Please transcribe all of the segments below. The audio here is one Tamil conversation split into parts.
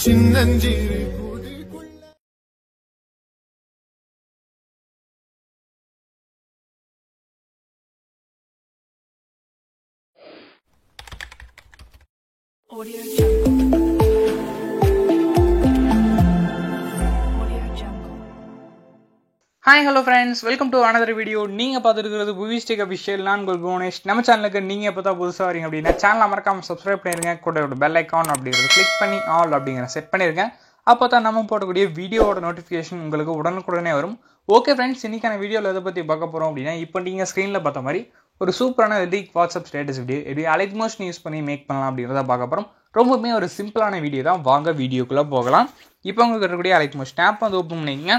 சின்னஞ்சிறு Audio Jungle. Audio Jungle. Hi hello friends, welcome to another video. நீங்க பார்த்துட்டு Movies Tech Official. நான் உங்கள் குணேஷ். நம்ம சேனலுக்கு நீங்க எப்போ தான் புதுசா வரீங்க அப்படின்னா சேனலை மறக்காம சப்ஸ்கிரைப் பண்ணிருங்க. கூட பெல் ஐகான் அப்படிங்கறத கிளிக் பண்ணி ஆல் அப்படிங்கற செட் பண்ணிருங்க. அப்போ தான் நம்ம போடக்கூடிய வீடியோவோட நோட்டிஃபிகேஷன் உங்களுக்கு உடனுக்குடனே வரும். ஓகே ஃப்ரெண்ட்ஸ், இன்னைக்கான வீடியோவில் எதை பற்றி பார்க்க போகிறோம் அப்படின்னா, இப்போ நீங்கள் ஸ்க்ரீனில் பார்த்த மாதிரி ஒரு சூப்பரான லீக் வாட்ஸ்அப் ஸ்டேட்டஸ் வீடியோ எப்படி அலைட் மோஷன் யூஸ் பண்ணி மேக் பண்ணலாம் அப்படிங்கிறத பார்க்க போகிறோம். ரொம்பவுமே ஒரு சிம்பிளான வீடியோ தான். வாங்க வீடியோக்குள்ளே போகலாம். இப்போ உங்களுக்கு இருக்கக்கூடிய அலைட் மோஷன் ஆப் வந்து ஓப்பன் பண்ணிக்கங்க.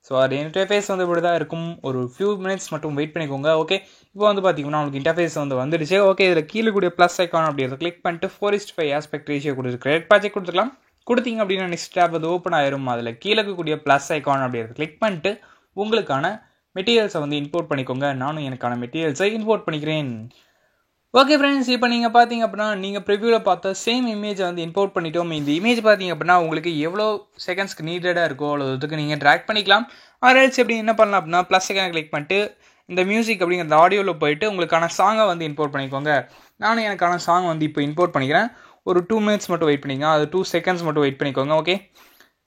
ஸோ அது இன்டர்ஃபேஸ் வந்து இப்படி தான் இருக்கும். ஒரு ஃபியூ மினிட்ஸ் மட்டும் வெயிட் பண்ணிக்கோங்க. ஓகே, இப்போ வந்து பார்த்தீங்கன்னா உங்களுக்கு இன்டர்ஃபேஸ் வந்து வந்துடுச்சு. ஓகே, இதில் கீழே கூடிய ப்ளஸ் ஐக்கான் அப்படிங்கிறத கிளிக் பண்ணிட்டு 4:5 ஆஸ்பெக்ட் ரேஷியோ கொடுத்து கிரெடிட் பேட்சை கொடுத்துக்கலாம். கொடுத்தீங்க அப்படின்னா நெக்ஸ்ட் டேப் வந்து ஓப்பன் ஆயிரும். அதில் கீழே கூடிய ப்ளஸ் ஐக்கான் அப்படிங்கிறத கிளிக் பண்ணிட்டு உங்களுக்கான மெட்டீரியல்ஸை வந்து இம்போர்ட் பண்ணிக்கோங்க. நானும் எனக்கான மெட்டீரியல்ஸை இம்போர்ட் பண்ணிக்கிறேன். ஓகே ஃப்ரெண்ட்ஸ், இப்போ நீங்கள் பார்த்தீங்க அப்படின்னா நீங்கள் ப்ரிவியூவில் பார்த்த சேம் இமேஜை வந்து இம்போர்ட் பண்ணிட்டோம். இந்த இமேஜ் பார்த்தீங்க அப்படின்னா உங்களுக்கு எவ்வளோ செகண்ட்ஸ்க்கு நீடடாக இருக்கோ அவ்வளோதுக்கு நீங்கள் ட்ராக் பண்ணிக்கலாம். ஆர்எல்ஸ் எப்படி என்ன பண்ணலாம் அப்படின்னா ப்ளஸ் ஐக்கானை கிளிக் பண்ணிட்டு இந்த மியூசிக் அப்படிங்கிற ஆடியோவில் போயிட்டு உங்களுக்கான சாங்கை வந்து இம்போர்ட் பண்ணிக்கோங்க. நானும் எனக்கான சாங் வந்து இப்போ இம்போர்ட் பண்ணிக்கிறேன். ஒரு 2 மினிட்ஸ் மட்டும் வெயிட் பண்ணிக்கோங்க. அது 2 செகண்ட்ஸ் மட்டும் வெயிட் பண்ணிக்கோங்க. ஓகே,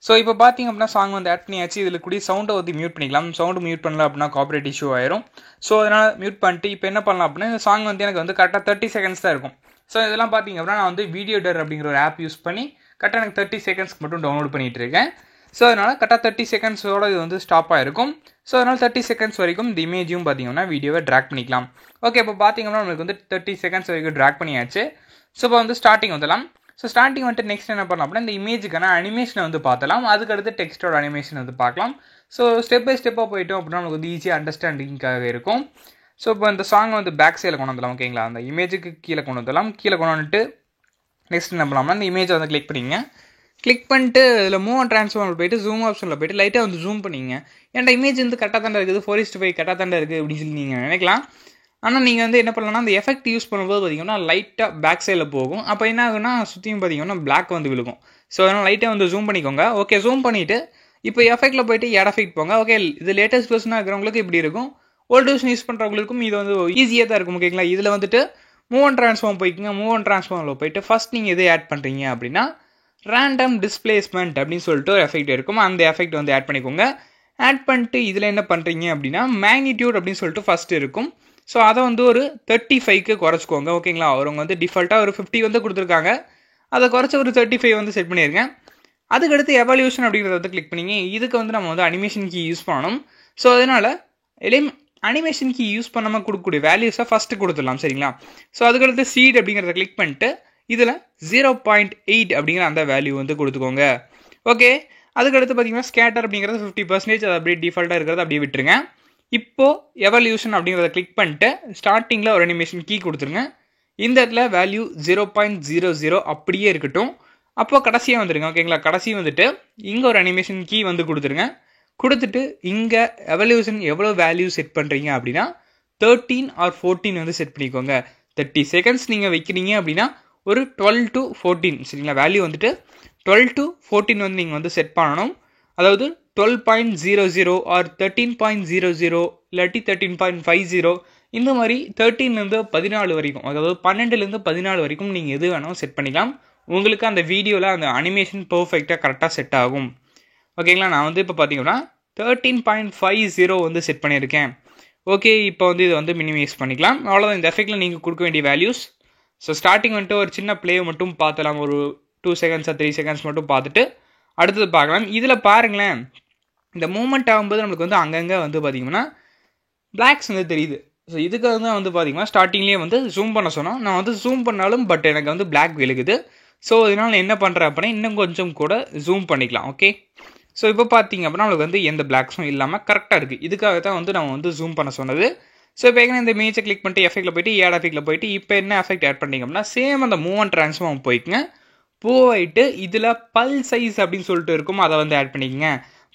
ஸோ இப்போ பார்த்தீங்க அப்படின்னா சாங் வந்து ஆட் பண்ணியாச்சு. இதில் கூடிய சவுண்டை வந்து மியூட் பண்ணிக்கலாம். சவுண்டு மியூட் பண்ணல அப்படின்னா காப்பிரைட் இஷ்யூ ஆயிரும். ஸோ அதனால் மியூட் பண்ணிட்டு இப்போ என்ன பண்ணலாம் அப்படின்னா இந்த சாங் வந்து எனக்கு வந்து கரெக்டாக 30 செகண்ட்ஸ் தான் இருக்கும். ஸோ இதெல்லாம் பார்த்தீங்க அப்படின்னா நான் வந்து வீடியோடர் அப்படிங்கிற ஒரு ஆப் யூஸ் பண்ணி கரெக்டாக எனக்கு 30 செகண்ட்ஸ்க்கு மட்டும் டவுன்லோட் பண்ணிட்டு இருக்கேன். ஸோ அதனால் கரெக்டாக 30 செகண்ட்ஸோட இது வந்து ஸ்டாப் ஆகிருக்கும். ஸோ அதனால் 30 செகண்ட்ஸ் வரைக்கும் இந்த இமேஜும் பார்த்தீங்கன்னா வீடியோவை ட்ராக் பண்ணிக்கலாம். ஓகே, இப்போ பார்த்தீங்கன்னா நம்மளுக்கு வந்து 30 செகண்ட்ஸ் வரைக்கும் ட்ராக் பண்ணியாச்சு. ஸோ இப்போ வந்து ஸ்டார்டிங் வந்துடலாம். ஸோ ஸ்டார்டிங் வந்துட்டு நெக்ஸ்ட் என்ன பண்ணலாம் அப்படின்னா இந்த இமேஜுக்கான அனிமேஷனை வந்து பார்த்தலாம். அதுக்கடுத்து டெக்ஸ்டோட அனிமேஷன் வந்து பார்க்கலாம். ஸோ ஸ்டெப் பை ஸ்டெப்பாக போயிட்டோம் அப்படின்னா நமக்கு வந்து ஈஸியாக அண்டர்ஸ்டாண்டிங்காக இருக்கும். ஸோ இப்போ இந்த சாங் வந்து பேக் சைடில் கொண்டு வந்துடலாம். ஓகேங்களா, அந்த இமேஜுக்கு கீழே கொண்டு வந்துடலாம். கீழே கொண்டு வந்துட்டு நெக்ஸ்ட் என்ன பண்ணலாம்னா இந்த இமேஜை வந்து கிளிக் பண்ணிங்க. கிளிக் பண்ணிட்டு இதில் மூவ் அண்ட் ட்ரான்ஸ்ஃபார்மில் போயிட்டு ஜூம் ஆப்ஷனில் போயிட்டு லைட்டாக வந்து ஜூம் பண்ணிங்க. ஏன்டா இமேஜ் வந்து கரெக்டாக தாண்டா இருக்குது, 4:5 கரெக்டாக தாண்டா இருக்குது அப்படின்னு சொல்லி நீங்கள் நினைக்கலாம். ஆனால் நீங்கள் வந்து என்ன பண்ணலாம்னா அந்த எஃபெக்ட் யூஸ் பண்ணும்போது பார்த்தீங்கன்னா லைட்டாக பேக் சைடில் போகும். அப்போ என்ன ஆகுன்னா சுற்றியும் பார்த்தீங்கன்னா பிளாக் வந்து விழுகும். ஸோ அதனால் லைட்டாக வந்து ஜூம் பண்ணிக்கோங்க. ஓகே, ஜூம் பண்ணிவிட்டு இப்போ எஃபெக்ட்டில் போயிட்டு எட் எஃபெக்ட் போங்க. ஓகே, இது லேட்டஸ்ட் வெர்ஷனாக இருக்கிறவங்களுக்கு இப்படி இருக்கும். ஓல்டு வெர்ஷன் யூஸ் பண்ணுறவங்களுக்கும் இது வந்து ஈஸியாக தான் இருக்கும். ஓகேங்களா, இதில் வந்துட்டு மூவ் அண்ட் ட்ரான்ஸ்ஃபார்ம் போய்க்குங்க. மூவ் அண்ட் ட்ரான்ஸ்ஃபார்மில் போயிட்டு ஃபஸ்ட் நீங்கள் எது ஆட் பண்ணுறீங்க அப்படின்னா ரேண்டம் டிஸ்பிளேஸ்மெண்ட் அப்படின்னு சொல்லிட்டு ஒரு எஃபெக்ட் இருக்கும். அந்த எஃபெக்ட் வந்து ஆட் பண்ணிக்கோங்க. ஆட் பண்ணிட்டு இதில் என்ன பண்ணுறீங்க அப்படின்னா மேக்னிடியூட் அப்படின்னு சொல்லிட்டு ஃபஸ்ட்டு இருக்கும். ஸோ அதை வந்து ஒரு 35க்கு குறைச்சிக்கோங்க. ஓகேங்களா, அவங்க வந்து டிஃபால்ட்டாக ஒரு 50 வந்து கொடுத்துருக்காங்க. அதை குறைச்சி ஒரு 35 வந்து செட் பண்ணியிருக்கேன். அதுக்கடுத்து எவல்யூஷன் அப்படிங்கிறத வந்து கிளிக் பண்ணிங்க. இதுக்கு வந்து நம்ம வந்து அனிமேஷன் கீ யூஸ் பண்ணணும். ஸோ அதனால் அனிமேஷன் கீ யூஸ் பண்ணாமல் கொடுக்கக்கூடிய வேல்யூஸை ஃபஸ்ட்டு கொடுத்துடலாம். சரிங்களா, ஸோ அதுக்கடுத்து சீட் அப்படிங்கிறத கிளிக் பண்ணிட்டு இதில் 0.8 அப்படிங்கிற அந்த வேல்யூ வந்து கொடுத்துக்கோங்க. ஓகே, அதுக்கடுத்து பார்த்தீங்கன்னா ஸ்கேட்டர் அப்படிங்கிறது 50%, அது அப்படியே டிஃபால்ட்டாக இருக்கிறத அப்படியே விட்டுருங்க. இப்போது எவல்யூஷன் அப்படிங்கிறத கிளிக் பண்ணிட்டு ஸ்டார்டிங்கில் ஒரு அனிமேஷன் கீ கொடுத்துருங்க. இந்த இடத்துல வேல்யூ 0.00 அப்படியே இருக்கட்டும். அப்போது கடைசியாக வந்துடுங்க. ஓகேங்களா, கடைசி வந்துட்டு இங்கே ஒரு அனிமேஷன் கீ வந்து கொடுத்துருங்க. கொடுத்துட்டு இங்கே எவல்யூஷன் எவ்வளோ வேல்யூ செட் பண்ணுறீங்க அப்படின்னா 13 or 14 வந்து செட் பண்ணிக்கோங்க. 30 செகண்ட்ஸ் நீங்கள் வைக்கிறீங்க அப்படின்னா ஒரு 12 to 14 சரிங்களா, வேல்யூ வந்துட்டு 12 to 14 வந்து நீங்கள் வந்து செட் பண்ணணும். அதாவது 12.00 ஆர் 13.00 இல்லாட்டி 13.50 இந்த மாதிரி 13லேருந்து 14 வரைக்கும், அதாவது 12லேருந்து 14 வரைக்கும் நீங்கள் எது வேணாலும் செட் பண்ணிக்கலாம். உங்களுக்கு அந்த வீடியோவில் அந்த அனிமேஷன் பர்ஃபெக்டாக கரெக்டாக செட் ஆகும். ஓகேங்களா, நான் வந்து இப்போ பார்த்தீங்கன்னா 13.50 வந்து செட் பண்ணியிருக்கேன். ஓகே, இப்போ வந்து இதை வந்து மினிமைஸ் பண்ணிக்கலாம். அவ்வளோதான், இந்த எஃபெக்டில் நீங்கள் கொடுக்க வேண்டிய வேல்யூஸ். ஸோ ஸ்டார்டிங் வந்துட்டு ஒரு சின்ன ப்ளே மட்டும் பார்த்துலாம். ஒரு 2 செகண்ட்ஸ் 3 செகண்ட்ஸ் மட்டும் பார்த்துட்டு அடுத்தது பார்க்கலாம். இதில் பாருங்களேன், இந்த மூமெண்ட் ஆகும்போது நம்மளுக்கு வந்து அங்கங்கே வந்து பார்த்திங்கன்னா பிளாக்ஸ் வந்து தெரியுது. ஸோ இதுக்காக தான் வந்து பார்த்திங்கன்னா ஸ்டார்டிங்லேயே வந்து ஜூம் பண்ண சொன்னோம். நான் வந்து ஜூம் பண்ணாலும் பட் எனக்கு வந்து பிளாக் விழுகுது. ஸோ இதனால் நான் என்ன பண்ணுறேன் அப்படின்னா இன்னும் கொஞ்சம் கூட ஜூம் பண்ணிக்கலாம். ஓகே, ஸோ இப்போ பார்த்தீங்க அப்படின்னா நம்மளுக்கு வந்து எந்த பிளாக்ஸும் இல்லாமல் கரெக்டாக இருக்குது. இதுக்காக தான் வந்து நம்ம வந்து ஜூம் பண்ண சொன்னது. ஸோ இப்போ எங்கே இந்த இமேஜை கிளிக் பண்ணிட்டு எஃபெக்ட்டில் போயிட்டு ஏட் எஃபெக்ட்டில் போயிட்டு இப்போ என்ன எஃபெக்ட் ஆட் பண்ணிங்க அப்படின்னா சேம் அந்த மூவ் அண்ட் ட்ரான்ஸ்ஃபார்ம் போய்க்குங்க. போயிட்டு இதில் பல் சைஸ் அப்படின்னு சொல்லிட்டு இருக்கும், அதை வந்து ஆட் பண்ணிக்கோங்க.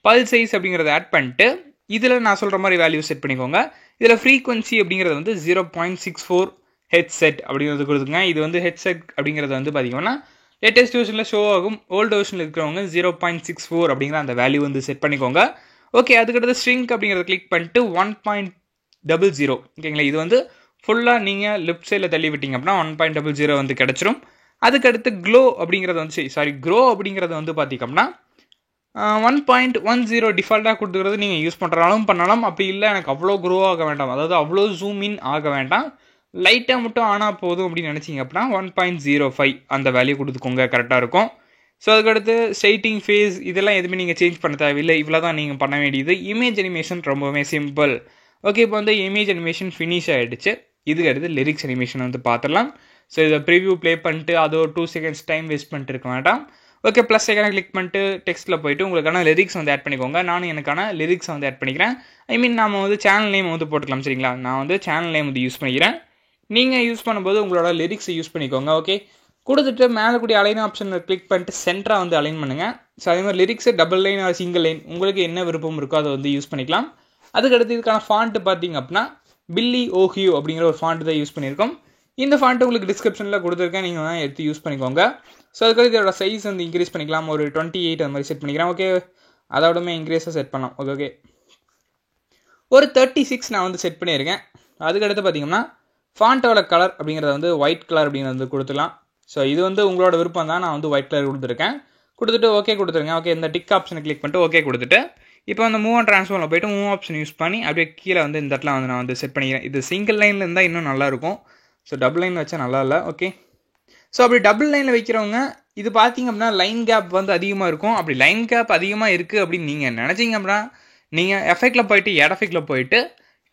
பல் சைஸ் அப்படிங்கிறத ஆட் பண்ணிட்டு இதில் நான் சொல்கிற மாதிரி வேல்யூ செட் பண்ணிக்கோங்க. இதில் ஃப்ரீக்வன்சி அப்படிங்கிறது வந்து 0.64 ஹெட்செட் அப்படிங்கிறது கொடுத்துங்க. இது வந்து ஹெட்செட் அப்படிங்கிறது வந்து பார்த்திங்கன்னா லேட்டஸ்ட் வெர்ஷனில் ஷோ ஆகும். ஓல்டு வெர்ஷனில் இருக்கிறவங்க 0.64 அப்படிங்கிற அந்த வேல்யூ வந்து செட் பண்ணிக்கோங்க. ஓகே, அதுக்கடுத்து ஸ்ட்ரிங்க் அப்படிங்கிறத கிளிக் பண்ணிட்டு 1.00 ஓகேங்களா. இது வந்து ஃபுல்லாக நீங்கள் லெஃப்ட் சைடில் தள்ளி விட்டீங்க அப்படின்னா 1.00 வந்து கிடச்சிரும். அதுக்கடுத்து க்ளோ அப்படிங்கிறது வந்து க்ரோ அப்படிங்கிறது வந்து பார்த்திங்கன்னா 1.10 டிஃபால்ட்டாக கொடுத்துக்கிறது நீங்கள் யூஸ் பண்ணுறாலும் பண்ணலாம். அப்படி இல்லை எனக்கு அவ்வளோ க்ரோ ஆக வேண்டாம், அதாவது அவ்வளோ ஜூம் இன் ஆக வேண்டாம், லைட்டாக மட்டும் ஆனால் போதும் அப்படின்னு நினச்சிங்க அப்படின்னா 1.05 அந்த வேல்யூ கொடுத்துக்கோங்க, கரெக்டாக இருக்கும். ஸோ அதுக்கடுத்து ஸ்ட்ரைட்டிங் ஃபேஸ் இதெல்லாம் எதுவுமே நீங்கள் சேஞ்ச் பண்ண தேவையில்லை, இவ்வளோ தான் நீங்கள் பண்ண வேண்டியது. இமேஜ் அனிமேஷன் ரொம்பவே சிம்பிள். ஓகே, இப்போ வந்து இமேஜ் அனிமேஷன் ஃபினிஷ் ஆகிடுச்சு. இதுக்கடுத்து லிரிக்ஸ் அனிமேஷன் வந்து பார்த்துடலாம். ஸோ இதை ப்ரிவ்யூ ப்ளே பண்ணிட்டு அது ஒரு 2 செகண்ட்ஸ் டைம் வேஸ்ட் பண்ணிட்டு இருக்க வேண்டாம். ஓகே, ப்ளஸ் ஐக்கான கிளிக் பண்ணிட்டு டெக்ஸ்ட்டில் போய்ட்டு உங்களுக்கான லிரிக்ஸ் வந்து ஆட் பண்ணிக்கோங்க. நானும் எனக்கான லிரிக்ஸ் வந்து ஆட் பண்ணிக்கிறேன். நாம வந்து சேனல் நேம் வந்து போட்டுக்கலாம், சரிங்களா. நான் வந்து சேனல் நேம் வந்து யூஸ் பண்ணிக்கிறேன். நீங்கள் யூஸ் பண்ணும்போது உங்களோட லிரிக்ஸை யூஸ் பண்ணிக்கோங்க. ஓகே, கொடுத்துட்டு மேலே கூடிய அலைன் ஆப்ஷனில் கிளிக் பண்ணிட்டு சென்டராக வந்து அலைன் பண்ணுங்கள். ஸோ அதே மாதிரி lyrics double line or single line உங்களுக்கு என்ன விருப்பம் இருக்கோ அதை வந்து யூஸ் பண்ணிக்கலாம். அதுக்கடுத்து இதுக்கான ஃபாண்ட்டு பார்த்தீங்க அப்படின்னா பில்லி ஓஹியோ அப்படிங்கிற ஒரு ஃபாண்ட் தான் யூஸ் பண்ணியிருக்கோம். இந்த ஃபாண்ட்டு உங்களுக்கு டிஸ்கிரிப்ஷனில் கொடுத்துருக்கேன், நீங்கள் தான் எடுத்து யூஸ் பண்ணிக்கோங்க. ஸோ அதுக்கடுத்து இதோட சைஸ் வந்து இன்க்ரீஸ் பண்ணிக்கலாம், ஒரு 28 அந்த மாதிரி செட் பண்ணிக்கிறேன். ஓகே, அதோடமே இன்க்ரீஸாக செட் பண்ணலாம். ஓகே, ஒரு 36 நான் வந்து செட் பண்ணியிருக்கேன். அதுக்கடுத்து பார்த்தீங்கன்னா ஃபாண்ட்டோட கலர் அப்படிங்கிறத வந்து ஒயிட் கலர் அப்படிங்கிறது வந்து கொடுத்துக்கலாம். ஸோ இது வந்து உங்களோட விருப்பம் தான், நான் வந்து ஒயிட் கலர் கொடுத்துருக்கேன். கொடுத்துட்டு ஓகே கொடுத்துருங்க. ஓகே, இந்த டிக் ஆப்ஷனை கிளிக் பண்ணிட்டு ஓகே கொடுத்துட்டு இப்போ வந்து மூவ் அண்ட் ட்ரான்ஸ்ஃபார்மில் போய்ட்டு மூவ் ஆப்ஷன் யூஸ் பண்ணி அப்படியே கீழே வந்து இந்த இடத்துல வந்து நான் வந்து செட் பண்ணிக்கிறேன். இது சிங்கிள் லைனில் இருந்தால் இன்னும் நல்லாயிருக்கும். ஸோ டபுள் லைன் வச்சா நல்லா இல்லை. ஓகே, ஸோ அப்படி டபுள் லைனில் வைக்கிறவங்க இது பார்த்தீங்க அப்படின்னா லைன் கேப் வந்து அதிகமாக இருக்கும். அப்படி லைன் கேப் அதிகமாக இருக்குது அப்படின்னு நீங்கள் நினச்சிங்க அப்படின்னா நீங்கள் எஃபெக்டில் போய்ட்டு எஃபெக்டில் போய்ட்டு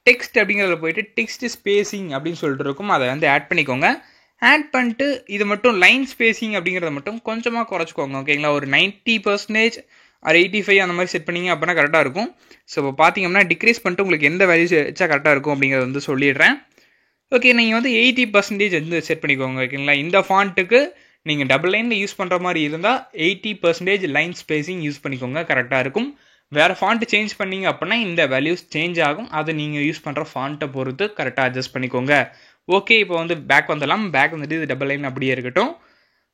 டெக்ஸ்ட் அப்படிங்கிறத போய்ட்டு டெக்ஸ்ட் ஸ்பேசிங் அப்படின்னு சொல்லிட்டு இருக்கும், அதை வந்து ஆட் பண்ணிக்கோங்க. ஆட் பண்ணிட்டு இது மட்டும் லைன் ஸ்பேசிங் அப்படிங்கிறத மட்டும் கொஞ்சமாக குறைச்சிக்கோங்க. ஓகேங்களா, ஒரு 90% ஒரு 85 அந்த மாதிரி செட் பண்ணிங்க அப்படின்னா கரெக்டாக இருக்கும். ஸோ இப்போ பார்த்தீங்கன்னா டிக்ரீஸ் பண்ணிட்டு உங்களுக்கு எந்த வேல்யூ வச்சா கரெக்டாக இருக்கும் அப்படிங்கிறத வந்து சொல்லிடுறேன். ஓகே, நீங்கள் வந்து 80% வந்து செட் பண்ணிக்கோங்க. ஓகேங்களா, இந்த ஃபாண்ட்டுக்கு நீங்கள் டபுள் லைனில் யூஸ் பண்ணுற மாதிரி இருந்தால் 80% லைன் ஸ்பேசிங் யூஸ் பண்ணிக்கோங்க, கரெக்டாக இருக்கும். வேறு ஃபாண்ட்டு சேஞ்ச் பண்ணிங்க அப்படின்னா இந்த வேல்யூஸ் சேஞ்ச் ஆகும், அதை நீங்கள் யூஸ் பண்ணுற ஃபாண்ட்டை பொறுத்து கரெக்டாக அட்ஜஸ்ட் பண்ணிக்கோங்க. ஓகே, இப்போ வந்து பேக் வந்துடலாம். பேக் வந்துட்டு இது டபுள் லைன் அப்படியே இருக்கட்டும்.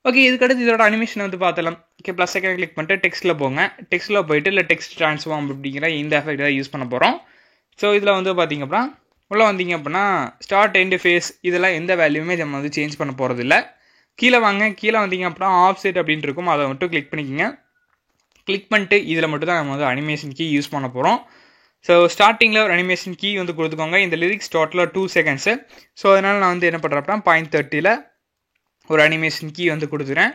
ஓகே, இதுக்கடுத்து இதோட அனிமேஷன் வந்து பார்த்தலாம். ஓகே, ப்ளஸ் செகண்ட் கிளிக் பண்ணிட்டு டெக்ஸ்ட்டில் போங்க. டெக்ஸ்ட்டில் போயிட்டு இல்லை டெக்ஸ்ட் ட்ரான்ஸ்ஃபார்ம் அப்படிங்கிற இந்த எஃபெக்ட் தான் யூஸ் பண்ண போகிறோம். ஸோ இதில் வந்து பார்த்தீங்க அப்படின்னா உள்ளே வந்தீங்க அப்படின்னா ஸ்டார்ட் எண்ட் ஃபேஸ் இதெல்லாம் எந்த வேல்யூமே நம்ம வந்து சேஞ்ச் பண்ண போகிறது இல்லை. கீழே வாங்க, கீழே வந்தீங்க அப்படின்னா ஆஃப்செட் அப்படின்ட்டு இருக்கும், அதை மட்டும் கிளிக் பண்ணிக்கோங்க. கிளிக் பண்ணிட்டு இதில் மட்டும் தான் நம்ம வந்து அனிமேஷன் கீ யூஸ் பண்ண போகிறோம். ஸோ ஸ்டார்டிங்கில் ஒரு அனிமேஷன் கீ வந்து கொடுத்துக்கோங்க. இந்த லிரிக்ஸ் டோட்டலாக 2 செகண்ட்ஸு. ஸோ அதனால் நான் வந்து என்ன பண்ணுறப்ப 0.30 ஒரு அனிமேஷன் கீ வந்து கொடுத்துக்கிறேன்.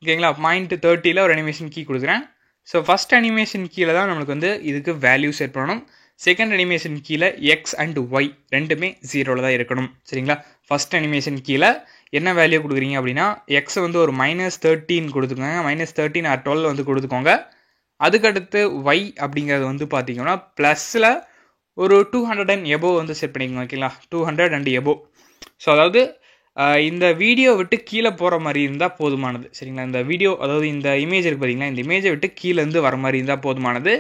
ஓகேங்களா, 0.30 ஒரு அனிமேஷன் கீ கொடுக்குறேன். ஸோ ஃபஸ்ட் அனிமேஷன் கீழே தான் நம்மளுக்கு வந்து இதுக்கு வேல்யூ செட் பண்ணணும். செகண்ட் அனிமேஷன் கீழே எக்ஸ் அண்ட் ஒய் ரெண்டுமே 0 தான் இருக்கணும், சரிங்களா. ஃபஸ்ட் அனிமேஷன் கீழே என்ன வேல்யூ கொடுக்குறீங்க அப்படின்னா எக்ஸ் வந்து ஒரு -13 கொடுத்துக்கோங்க, -13 or 12 வந்து கொடுத்துக்கோங்க. அதுக்கடுத்து ஒய் அப்படிங்கிறது வந்து பார்த்தீங்கன்னா ப்ளஸில் ஒரு 200 and above வந்து செட் பண்ணிக்கோங்க. ஓகேங்களா, 200 and above. ஸோ அதாவது இந்த வீடியோ விட்டு கீழே போகிற மாதிரி இருந்தால் போதுமானது, சரிங்களா. இந்த வீடியோ அதாவது இந்த இமேஜ் இருக்குது பார்த்தீங்களா, இந்த இமேஜை விட்டு கீழேருந்து வர மாதிரி இருந்தால் போதுமானது.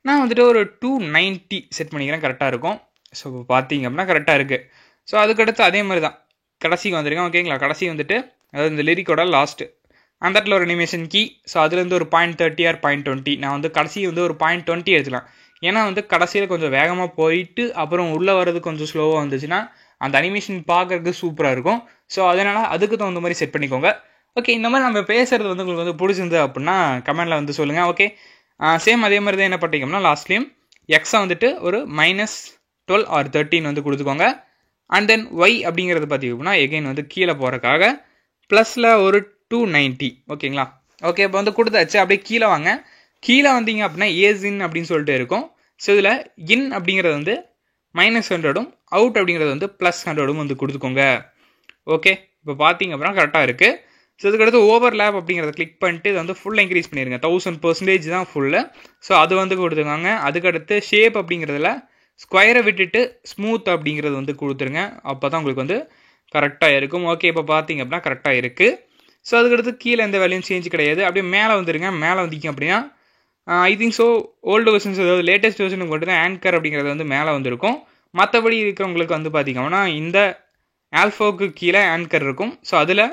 நான் வந்துட்டு ஒரு 290 செட் பண்ணிக்கிறேன், கரெக்டாக இருக்கும். ஸோ இப்போ பார்த்தீங்க அப்படின்னா கரெக்டாக இருக்குது. ஸோ அதுக்கடுத்து அதே மாதிரி தான் கடைசிக்கு வந்துருக்கேன். ஓகேங்களா, கடைசி வந்துட்டு அதாவது இந்த லிரிக்கோட லாஸ்ட்டு அந்த இடத்துல ஒரு அனிமேஷன் கீ. ஸோ அதுலேருந்து ஒரு 0.30 or 0.20 நான் வந்து கடைசி வந்து ஒரு 0.20 எடுத்துக்கலாம். ஏன்னா வந்து கடைசியில் கொஞ்சம் வேகமாக போயிட்டு அப்புறம் உள்ளே வர்றது கொஞ்சம் ஸ்லோவாக வந்துச்சுன்னா அந்த அனிமேஷன் பார்க்குறதுக்கு சூப்பராக இருக்கும். ஸோ அதனால் அதுக்கு தகுந்த மாதிரி செட் பண்ணிக்கோங்க. ஓகே, இந்த மாதிரி நம்ம பேசுகிறது வந்து உங்களுக்கு வந்து பிடிச்சிருந்து அப்படின்னா கமெண்டில் வந்து சொல்லுங்கள். ஓகே, சேம் அதே மாதிரி தான் என்ன பண்ணிட்டீங்கன்னா லாஸ்ட்லேயும் எக்ஸை வந்துட்டு ஒரு -12 or 13 வந்து கொடுத்துக்கோங்க. அண்ட் தென் ஒய் அப்படிங்கிறது பார்த்தீங்கன்னா எகைன் வந்து கீழே போகிறக்காக ப்ளஸில் ஒரு 290. ஓகேங்களா, ஓகே இப்போ வந்து கொடுத்தாச்சு. அப்படியே கீழே வாங்க. கீழே வந்தீங்க அப்படின்னா ஏசின் அப்படின்னு சொல்லிட்டு இருக்கும். ஸோ இதில் இன் அப்படிங்கிறது வந்து -100 அவுட் அப்படிங்கிறது வந்து +100 வந்து கொடுத்துக்கோங்க. ஓகே, இப்போ பார்த்தீங்க அப்படின்னா கரெக்டாக இருக்குது. ஸோ இதுக்கடுத்து ஓவர்லேப் அப்படிங்கிறத கிளிக் பண்ணிட்டு இது வந்து ஃபுல்லாக இன்க்ரீஸ் பண்ணிடுங்க. 1000% தான் ஃபுல்லு. ஸோ அது வந்து கொடுத்துருக்காங்க. அதுக்கடுத்து ஷேப் அப்படிங்கிறதுல ஸ்கொயரை விட்டுட்டு ஸ்மூத் அப்படிங்கிறது வந்து கொடுத்துருங்க. அப்போ தான் உங்களுக்கு வந்து கரெக்டாக இருக்கும். ஓகே, இப்போ பார்த்தீங்க அப்படின்னா கரெக்டாக இருக்குது. ஸோ அதுக்கடுத்து கீழே எந்த வேல்யூம் சேஞ்ச் கிடையாது. அப்படியே மேலே வந்துருங்க. மேலே வந்திங்க அப்படின்னா I think so old versions அதாவது லேட்டஸ்ட் வெர்ஷனுக்கு மட்டும் தான் ஆங்கர் அப்படிங்கிறது வந்து மேலே வந்திருக்கும். மற்றபடி இருக்கிறவங்களுக்கு வந்து பார்த்திங்கன்னா இந்த ஆல்ஃபாவுக்கு கீழே ஆங்கர் இருக்கும். ஸோ அதில்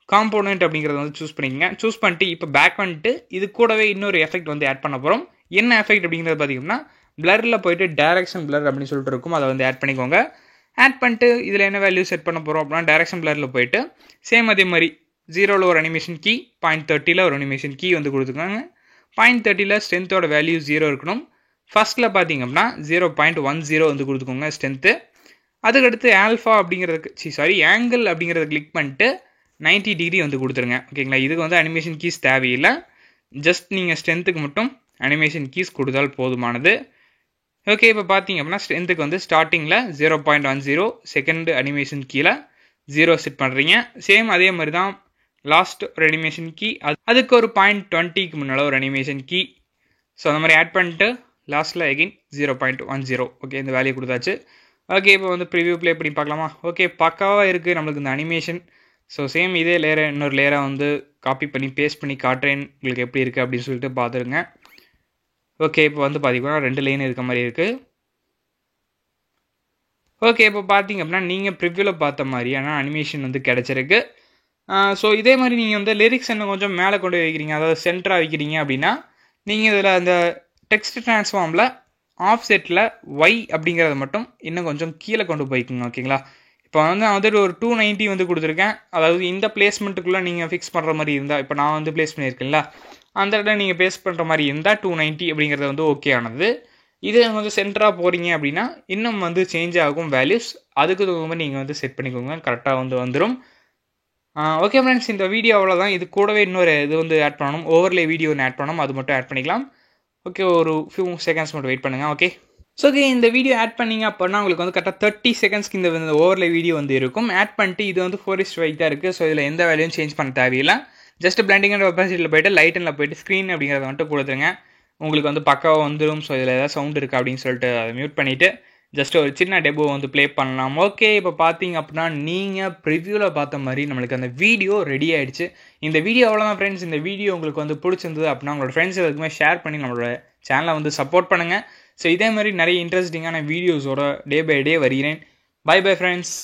காம்போனன்ட் அப்படிங்கிறத வந்து சூஸ் பண்ணிக்கங்க. சூஸ் பண்ணிட்டு இப்போ பேக் வந்துட்டு இது கூடவே இன்னொரு எஃபெக்ட் வந்து ஆட் பண்ண போகிறோம். என்ன எஃபெக்ட் அப்படிங்கிறது பார்த்தீங்கன்னா பிளரில் போயிட்டு டைரக்ஷன் பிளர் அப்படின்னு சொல்லிட்டு இருக்கும், அதை வந்து ஆட் பண்ணிக்கோங்க. ஆட் பண்ணிட்டு இதில் என்ன வேல்யூ செட் பண்ண போகிறோம் அப்படின்னா டைரக்ஷன் பிளரில் போயிட்டு சேம் அதே மாதிரி 0ல் ஒரு அனிமேஷன் கீ, 0.30ல் ஒரு அனிமேஷன் கீ வந்து கொடுத்துருக்காங்க. 0.30ல் ஸ்ட்ரென்த்தோட வேல்யூ 0 இருக்கணும். ஃபர்ஸ்ட்டில் பார்த்தீங்க அப்படின்னா 0.10 வந்து கொடுத்துக்கோங்க ஸ்ட்ரென்த்து. அதுக்கடுத்து ஆல்ஃபா அப்படிங்கிறதுக்கு ஆங்கிள் அப்படிங்கிறத கிளிக் பண்ணிட்டு 90 டிகிரி வந்து கொடுத்துருங்க. ஓகேங்களா, இதுக்கு வந்து அனிமேஷன் கீஸ் தேவையில்லை. ஜஸ்ட் நீங்கள் ஸ்ட்ரென்த்துக்கு மட்டும் அனிமேஷன் கீஸ் கொடுத்தால் போதுமானது. ஓகே, இப்போ பார்த்தீங்க அப்படின்னா ஸ்ட்ரென்த்துக்கு வந்து ஸ்டார்டிங்கில் 0.10, செகண்ட் அனிமேஷன் கீழே 0 செட் பண்ணுறீங்க. சேம் அதே மாதிரி தான் லாஸ்ட் ஒரு அனிமேஷன் கீ, அதுக்கு ஒரு 0.20க்கு முன்னால் ஒரு அனிமேஷன் கீ. ஸோ அந்த மாதிரி ஆட் பண்ணிட்டு லாஸ்ட்டில் எகைன் 0.10. ஓகே, இந்த வேல்யூ கொடுத்தாச்சு. ஓகே, இப்போ வந்து ப்ரிவியூ ப்ளே பண்ணி பார்க்கலாமா? ஓகே, பக்காவாக இருக்குது நம்மளுக்கு இந்த அனிமேஷன். ஸோ சேம் இதே லேயரை இன்னொரு லேயராக வந்து காப்பி பண்ணி பேஸ்ட் பண்ணி காட்டுறேன் உங்களுக்கு எப்படி இருக்குது அப்படின்னு சொல்லிட்டு பார்த்துருங்க. ஓகே, இப்போ வந்து பார்த்தீங்கன்னா 2 லைன் இருக்க மாதிரி இருக்குது. ஓகே, இப்போ பார்த்தீங்க அப்படின்னா நீங்கள் ப்ரிவியூவில் பார்த்த மாதிரியான அனிமேஷன் வந்து கிடச்சிருக்கு. ஸோ இதே மாதிரி நீங்கள் வந்து லிரிக்ஸ் இன்னும் கொஞ்சம் மேலே கொண்டு வைக்கிறீங்க, அதாவது சென்டராக வைக்கிறீங்க அப்படின்னா நீங்கள் இதில் அந்த டெக்ஸ்ட் ட்ரான்ஸ்ஃபார்மில் ஆஃப்செட்டில் ஒய் அப்படிங்கிறத மட்டும் இன்னும் கொஞ்சம் கீழே கொண்டு போய்க்குங்க. ஓகேங்களா, இப்போ வந்து நான் வந்துட்டு ஒரு 290 வந்து கொடுத்துருக்கேன். அதாவது இந்த பிளேஸ்மெண்ட்டுக்குள்ளே நீங்கள் ஃபிக்ஸ் பண்ணுற மாதிரி இருந்தால், இப்போ நான் வந்து பிளேஸ் பண்ணியிருக்கேன்ல அந்த இடத்துல நீங்கள் பேஸ் பண்ணுற மாதிரி இருந்தால் 290 அப்படிங்கிறது வந்து ஓகே ஆனது. இதே வந்து சென்டராக போகிறீங்க அப்படின்னா இன்னும் வந்து சேஞ்ச் ஆகும் வேல்யூஸ், அதுக்கு தகுந்த மாதிரி நீங்கள் வந்து செட் பண்ணிக்கோங்க, கரெக்டாக வந்து வந்துடும். ஓகே ஃப்ரெண்ட்ஸ், இந்த வீடியோ அவ்வளோதான். இது கூடவே இன்னொரு இது வந்து ஆட் பண்ணணும், ஓவர்லே வீடியோ ஒன்று ஆட் பண்ணணும், அது மட்டும் ஆட் பண்ணிக்கலாம். ஓகே, ஒரு ஃபியூ செகண்ட்ஸ் மட்டும் வெயிட் பண்ணுங்கள். ஓகே, ஸோ ஓகே, இந்த வீடியோ ஆட் பண்ணிங்க அப்படின்னா உங்களுக்கு வந்து கரெக்டாக 30 செகண்ட்ஸ்க்கு இந்த ஓவர்லே வீடியோ வந்து இருக்கும். ஆட் பண்ணிட்டு இது வந்து 4:5 தான் இருக்குது. ஸோ இதில் எந்த வேல்யூவும் சேஞ்ச் பண்ண தேவையில்லை. ஜஸ்ட் பிளண்டிங் அண்ட் ஒப்பாசிட்டியில் போய்ட்டு லைட்டனில் போய்ட்டு ஸ்க்ரீன் அப்படிங்கிறத மட்டும் கொடுத்துருங்க, உங்களுக்கு வந்து பக்காவாக வந்துடும். ஸோ இதில் ஏதாவது சவுண்ட் இருக்குது அப்படின்னு சொல்லிட்டு அதை மியூட் பண்ணிவிட்டு ஜஸ்ட் ஒரு சின்ன டெமோ வந்து ப்ளே பண்ணலாம். ஓகே, இப்போ பார்த்தீங்க அப்படின்னா நீங்கள் ப்ரிவியூவில் பார்த்த மாதிரி நம்மளுக்கு அந்த வீடியோ ரெடி ஆகிடுச்சு. இந்த வீடியோ அவ்வளோதான் ஃப்ரெண்ட்ஸ். இந்த வீடியோ உங்களுக்கு வந்து பிடிச்சிருந்தது அப்படின்னா உங்களோட ஃப்ரெண்ட்ஸ் எல்லாருக்குமே ஷேர் பண்ணி நம்மளோட சேனலை வந்து சப்போர்ட் பண்ணுங்கள். ஸோ இதே மாதிரி நிறைய இன்ட்ரெஸ்டிங்கான வீடியோஸோட டே பை டே வருகிறேன். Bye bye friends.